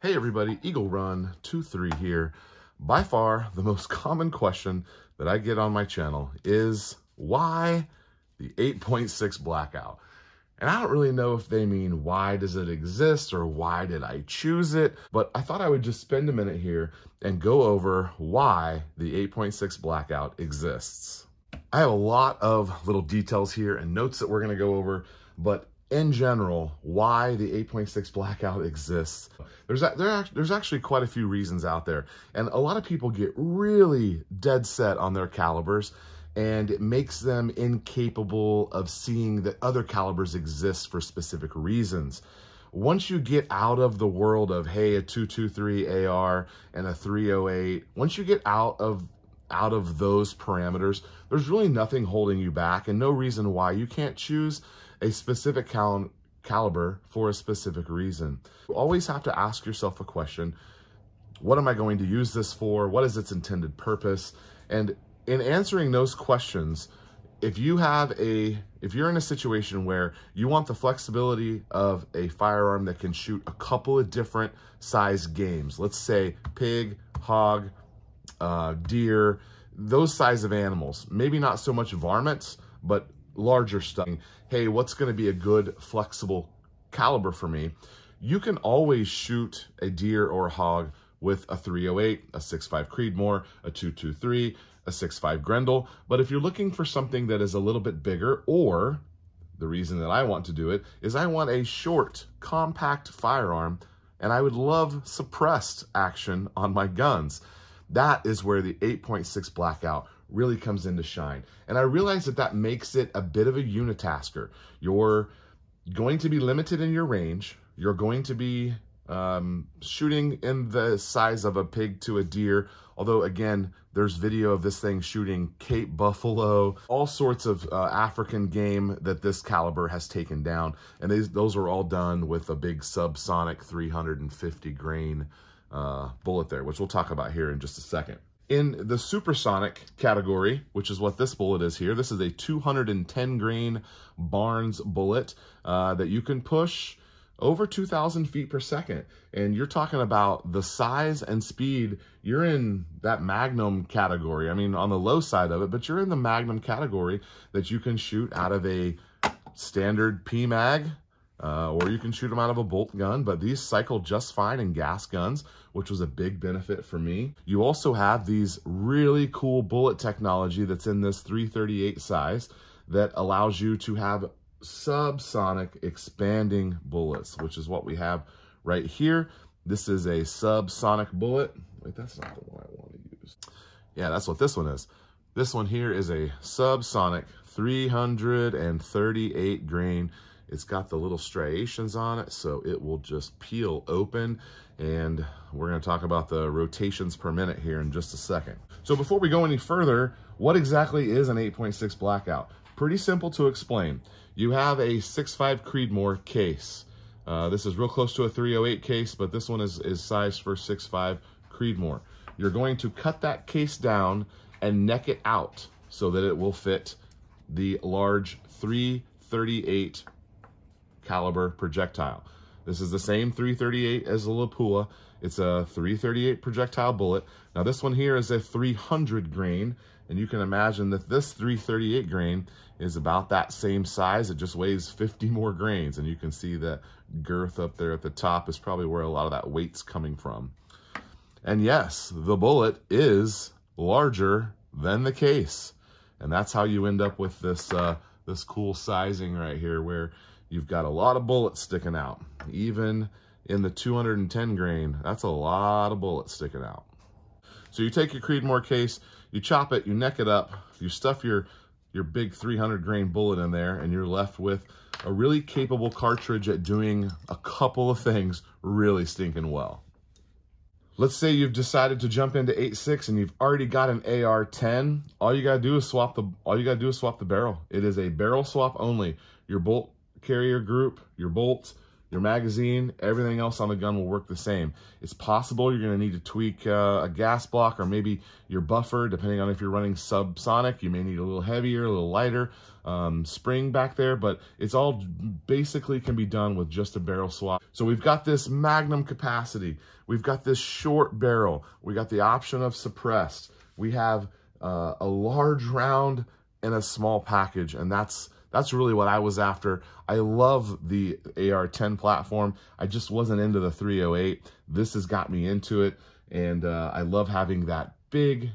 Hey everybody, EagleRun23 here. By far, the most common question that I get on my channel is why the 8.6 Blackout? And I don't really know if they mean why does it exist or why did I choose it, but I thought I would just spend a minute here and go over why the 8.6 Blackout exists. I have a lot of little details here and notes that we're going to go over, but in general, why the 8.6 Blackout exists. There's actually quite a few reasons out there. And a lot of people get really dead set on their calibers, and it makes them incapable of seeing that other calibers exist for specific reasons. Once you get out of the world of, hey, a 223 AR and a 308, once you get out of those parameters, there's really nothing holding you back and no reason why you can't choose a specific caliber for a specific reason. You always have to ask yourself a question: what am I going to use this for? What is its intended purpose? And in answering those questions, if you're in a situation where you want the flexibility of a firearm that can shoot a couple of different size games, let's say pig, hog, deer, those size of animals, maybe not so much varmints, but larger stuff. Hey, what's going to be a good flexible caliber for me? You can always shoot a deer or a hog with a 308, a 6.5 Creedmoor, a 223, a 6.5 Grendel. But if you're looking for something that is a little bit bigger, or the reason that I want to do it is I want a short, compact firearm, and I would love suppressed action on my guns. That is where the 8.6 Blackout really comes into shine. And I realize that makes it a bit of a unitasker. You're going to be limited in your range. You're going to be shooting in the size of a pig to a deer. Although, again, there's video of this thing shooting Cape buffalo, all sorts of African game that this caliber has taken down. And those are all done with a big subsonic 350 grain bullet there, which we'll talk about here in just a second. In the supersonic category, which is what this bullet is here, this is a 210 grain Barnes bullet that you can push over 2,000 feet per second. And you're talking about the size and speed, you're in that Magnum category. I mean, on the low side of it, but you're in the Magnum category that you can shoot out of a standard PMag, or you can shoot them out of a bolt gun, but these cycle just fine in gas guns, which was a big benefit for me. You also have these really cool bullet technology that's in this 338 size that allows you to have subsonic expanding bullets, which is what we have right here. This is a subsonic bullet. Wait, that's not the one I want to use. Yeah, that's what this one is. This one here is a subsonic 338 grain. It's got the little striations on it, so it will just peel open. And we're going to talk about the rotations per minute here in just a second. So before we go any further, what exactly is an 8.6 Blackout? Pretty simple to explain. You have a 6.5 Creedmoor case. This is real close to a 308 case, but this one is sized for 6.5 Creedmoor. You're going to cut that case down and neck it out so that it will fit the large 338 caliber projectile. This is the same 338 as the Lapua. It's a 338 projectile bullet. Now this one here is a 300 grain, and you can imagine that this 338 grain is about that same size. It just weighs 50 more grains, and you can see that girth up there at the top is probably where a lot of that weight's coming from. And yes, the bullet is larger than the case, and that's how you end up with this this cool sizing right here, where you've got a lot of bullets sticking out. Even in the 210 grain, that's a lot of bullets sticking out. So you take your Creedmoor case, you chop it, you neck it up, you stuff your big 300 grain bullet in there, and you're left with a really capable cartridge at doing a couple of things really stinking well. Let's say you've decided to jump into 8.6 and you've already got an AR-10. All you gotta do is swap the barrel. It is a barrel swap only. Your bolt carrier group, your bolts, your magazine, everything else on the gun will work the same. It's possible you're going to need to tweak a gas block or maybe your buffer, depending on if you're running subsonic. You may need a little heavier, a little lighter spring back there, but it's all basically can be done with just a barrel swap. So we've got this magnum capacity. We've got this short barrel. We got the option of suppressed. We have a large round and a small package, and that's really what I was after. I love the AR-10 platform. I just wasn't into the 308. This has got me into it, and I love having that big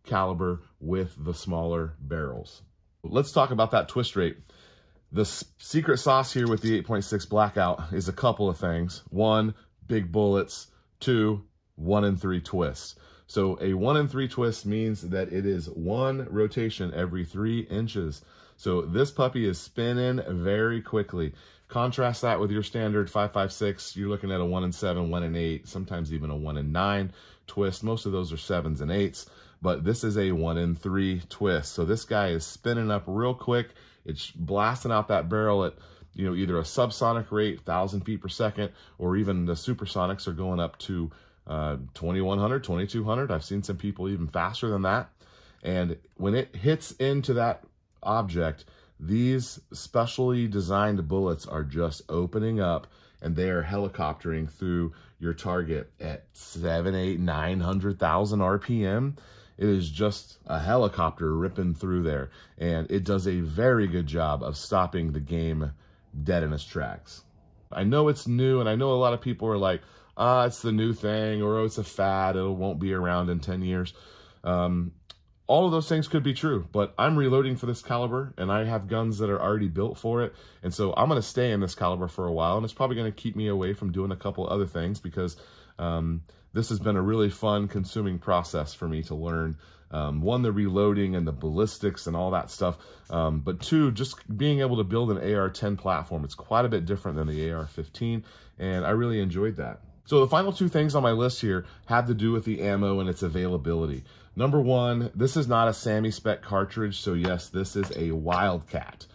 caliber with the smaller barrels. Let's talk about that twist rate. The secret sauce here with the 8.6 Blackout is a couple of things. 1, big bullets. 2, 1 in 3 twists. So a 1 in 3 twist means that it is 1 rotation every 3 inches. So this puppy is spinning very quickly. Contrast that with your standard 5.56. You're looking at a 1 in 7, 1 in 8, sometimes even a 1 in 9 twist. Most of those are 7s and 8s, but this is a 1 in 3 twist. So this guy is spinning up real quick. It's blasting out that barrel at, you know, either a subsonic rate, 1,000 feet per second, or even the supersonics are going up to 2,100, 2,200. I've seen some people even faster than that. And when it hits into that object, these specially designed bullets are just opening up, and they are helicoptering through your target at 7, 8, 900,000 RPM. It is just a helicopter ripping through there, and it does a very good job of stopping the game dead in its tracks. I know it's new, and I know a lot of people are like, it's the new thing, or it's a fad, it won't be around in 10 years. All of those things could be true, but I'm reloading for this caliber, and I have guns that are already built for it, and so I'm going to stay in this caliber for a while, and it's probably going to keep me away from doing a couple other things, because this has been a really fun, consuming process for me to learn. 1, the reloading and the ballistics and all that stuff, but 2, just being able to build an AR-10 platform. It's quite a bit different than the AR-15, and I really enjoyed that. So the final 2 things on my list here have to do with the ammo and its availability. Number 1, this is not a SAMI spec cartridge, so yes, this is a Wildcat.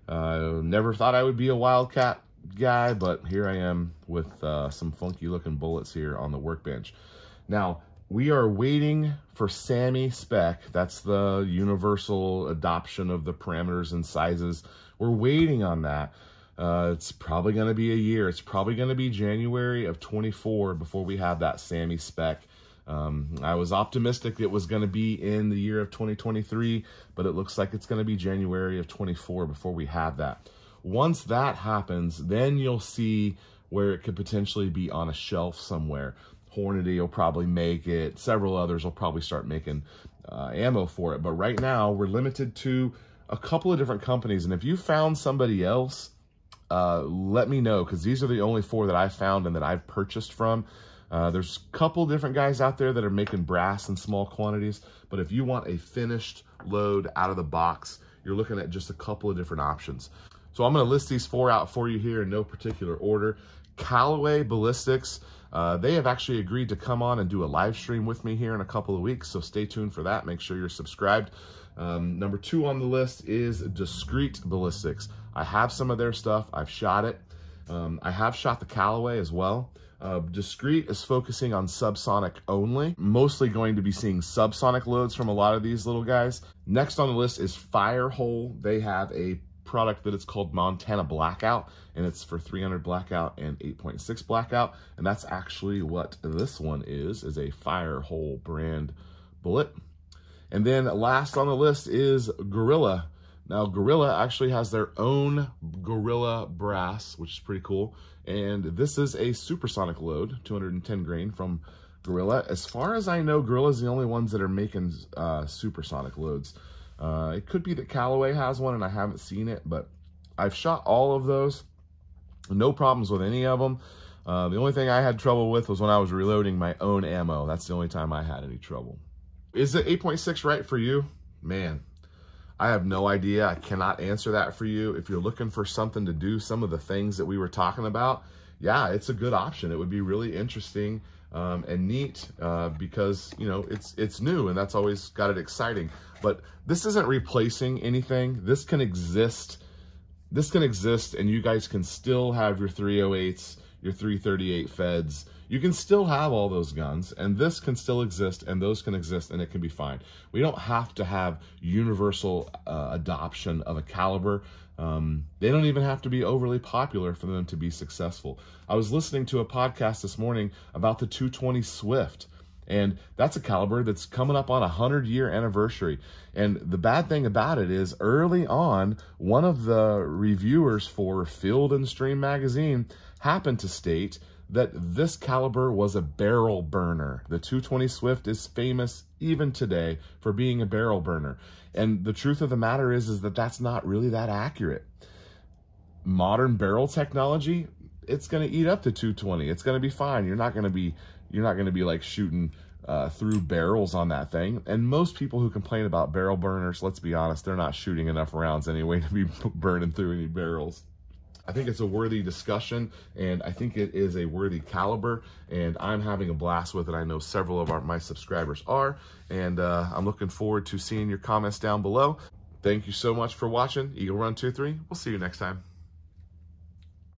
Never thought I would be a Wildcat guy, but here I am with some funky looking bullets here on the workbench. Now, we are waiting for SAMI spec. That's the universal adoption of the parameters and sizes. We're waiting on that. It's probably going to be a year. It's probably going to be January of 24 before we have that SAMI spec. I was optimistic it was going to be in the year of 2023, but it looks like it's going to be January of 24 before we have that. Once that happens, then you'll see where it could potentially be on a shelf somewhere. Hornady will probably make it. Several others will probably start making ammo for it. But right now, we're limited to a couple of different companies. And if you found somebody else, let me know, because these are the only 4 that I found and that I've purchased from. There's a couple different guys out there that are making brass in small quantities, but if you want a finished load out of the box, you're looking at just a couple of different options. So I'm going to list these 4 out for you here in no particular order. Callaway Ballistics, they have actually agreed to come on and do a live stream with me here in a couple of weeks, so stay tuned for that. Make sure you're subscribed. Number 2 on the list is Discreet Ballistics. I have some of their stuff. I've shot it. I have shot the Callaway as well. Discreet is focusing on subsonic only, mostly going to be seeing subsonic loads from a lot of these little guys. Next on the list is Firehole. They have a product that it's called Montana Blackout, and it's for 300 Blackout and 8.6 Blackout, and that's actually what this one is a Firehole brand bullet. And then last on the list is Gorilla. Now, Gorilla actually has their own Gorilla brass, which is pretty cool. And this is a supersonic load, 210 grain from Gorilla. As far as I know, Gorilla's the only ones that are making supersonic loads. It could be that Callaway has one and I haven't seen it, but I've shot all of those. No problems with any of them. The only thing I had trouble with was when I was reloading my own ammo. That's the only time I had any trouble. Is the 8.6 right for you? Man, I have no idea. I cannot answer that for you. If you're looking for something to do some of the things that we were talking about, yeah, it's a good option. It would be really interesting and neat because, you know, it's new and that's always got it exciting. But this isn't replacing anything. This can exist this can exist, and you guys can still have your 308s, your 338 Feds. You can still have all those guns, and this can still exist, and those can exist, and it can be fine. We don't have to have universal adoption of a caliber. They don't even have to be overly popular for them to be successful. I was listening to a podcast this morning about the 220 Swift, and that's a caliber that's coming up on a 100-year anniversary. And the bad thing about it is, early on, one of the reviewers for Field and Stream magazine happened to state that this caliber was a barrel burner. The 220 Swift is famous even today for being a barrel burner. And the truth of the matter is that that's not really that accurate. Modern barrel technology, it's going to eat up to 220. It's going to be fine. You're not going to be like shooting through barrels on that thing. And most people who complain about barrel burners, let's be honest, they're not shooting enough rounds anyway to be burning through any barrels. I think it's a worthy discussion, and I think it is a worthy caliber, and I'm having a blast with it. I know several of my subscribers are, and I'm looking forward to seeing your comments down below. Thank you so much for watching. EagleRun23. We'll see you next time.